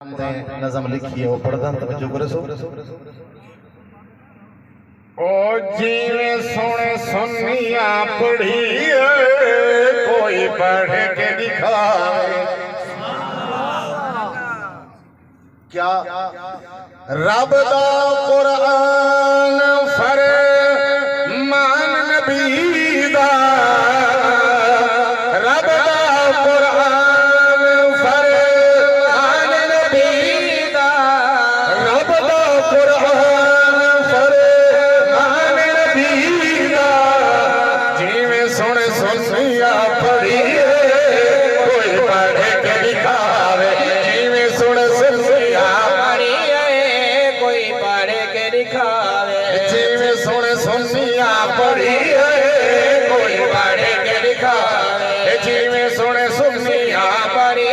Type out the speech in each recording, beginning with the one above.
नज़म लिखी हो पढ़दा तवज्जो करे सो ओ जीवे सोने सुनिया पढ़ी कोई पढ़ के दिखाए क्या रब दा कुरान फरमान नबी दा रब दा कुरान फरमान नबी दा रब दा कुरान फरमान नबी दा जिवें सुन सुनिया पढ़ी कोई पढ़ के दिखावे जिवें सुन सुनिया कोई पढ़ के दिखावे जिवें सुन सुनिया पढ़ी कोई पढ़ के दिखावे जिवें सुन सुनिया पढ़ी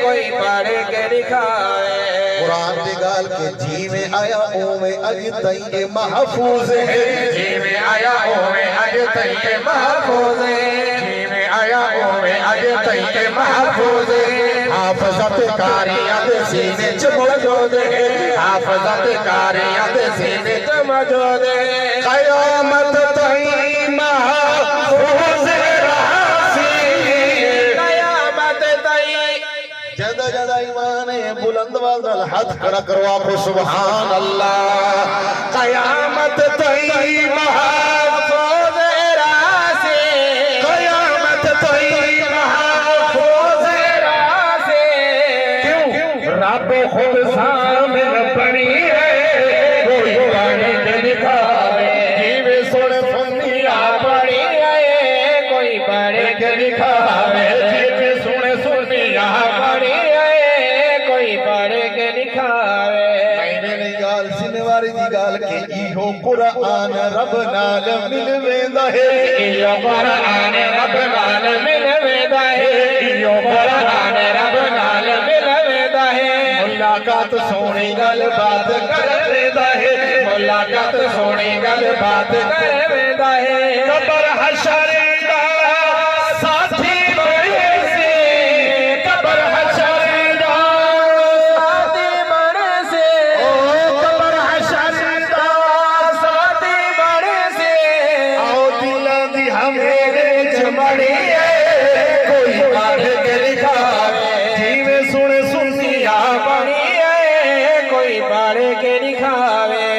कोई पढ़ के दिखावे कुरान दी गाल के जीवें आया ओवे अज तई महफूज है जिवें आया ओवे अज तई महफूज जिवें आया ओवे अज तई महफूज हाफज़त कारियां दे सीने च मौजूद है हाफज़त कारियां दे सीने च मौजूद है क़यामत तई महफूज कयामत तई ज्यादा ज्यादा ईमान है बुलंद वाल हाथ खड़ा करो आप सुभान अल्लाह क़यामत तई महफूज रासे क़यामत तई महफूज रासे क्यों रब खुद सामने पड़ी है कोई पढ़ के दिखावे जीवे सुन सुनिया पड़ी है कोई पढ़ के दिखावे जीवे सुन सुनिया पड़ी है कोई पढ़ के दिखावे मैंने गाल सिनवारी दी गाल के इहो कुरान रब नाल मिल वेंदा है इहो कुरान रब नाल मिल वेंदा है इहो कुरान रब नाल मिल वेंदा है मुलाकात सोहनी गल बात कर वेंदा है मुलाकात सोहनी गल बात कर वेंदा है कबर हशर दा साथी बने से कबर हशर दा साथी बड़े से ओ कबर हशर दा साथी बड़े से आओ दिल दी हमेरे चमड़ी कोई पढ़ के दिखावे जीवे सुन सुनिया पढ़ी है कोई पढ़ के दिखावे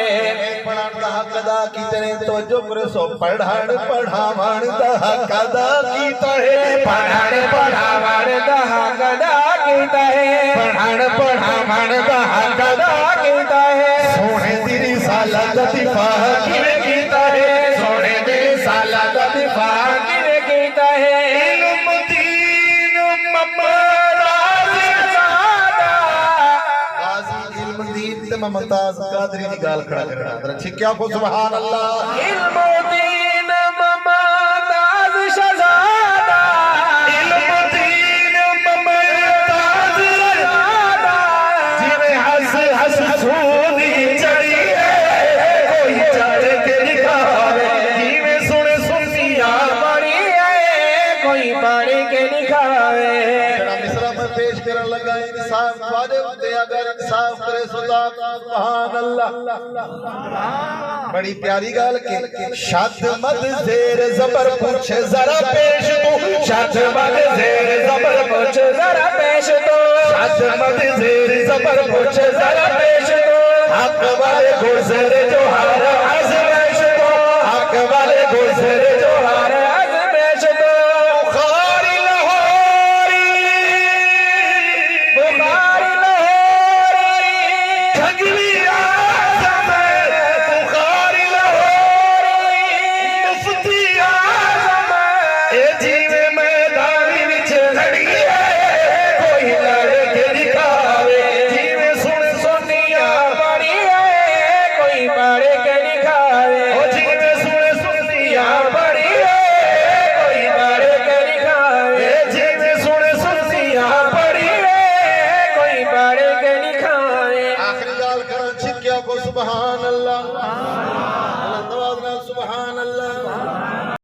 पढ़ण दा हक अदा कीते तो जो करे सो पढ़ण पढ़ावण दा हक अदा कीता है पढ़ण पढ़ावण दा हक अदा कीता है पढ़ण पढ़ावण दा हक अदा कीता है सोने दी रिसालत दा दिफा किवें कीता है सोने दी रिसालत दा दिफा किने कीता है इल्म दीन ममराज ज़ादा गाजी इल्म दीन ते मुमताज कादरी दी गाल खड़ा करना जरा छिक्या को सुभान अल्लाह इल्म दीन ममताज शहजादा इल्म दीन ममताज ज़ादा जिवें हंस हंस सूनी चढ़ी कोई चढ़ के दिखावे जिवें सुन सुनिया पढ़ी है कोई पढ़ के दिखावे जरा मिसरा में पेश करन लगा इंसाफ वाजिब ते अगर इंसाफ करे सुदा सुभान अल्लाह बड़ी प्यारी गाल के शद मद जेर जबर पूछे जरा पेश तू शद मद जेर ज़बर पूछ जरा पेश तो शद मद जेर ज़बर पूछ जरा पेश दो हक वाले गुज़र जो हर आज़माइश दो हक वाले गुज़र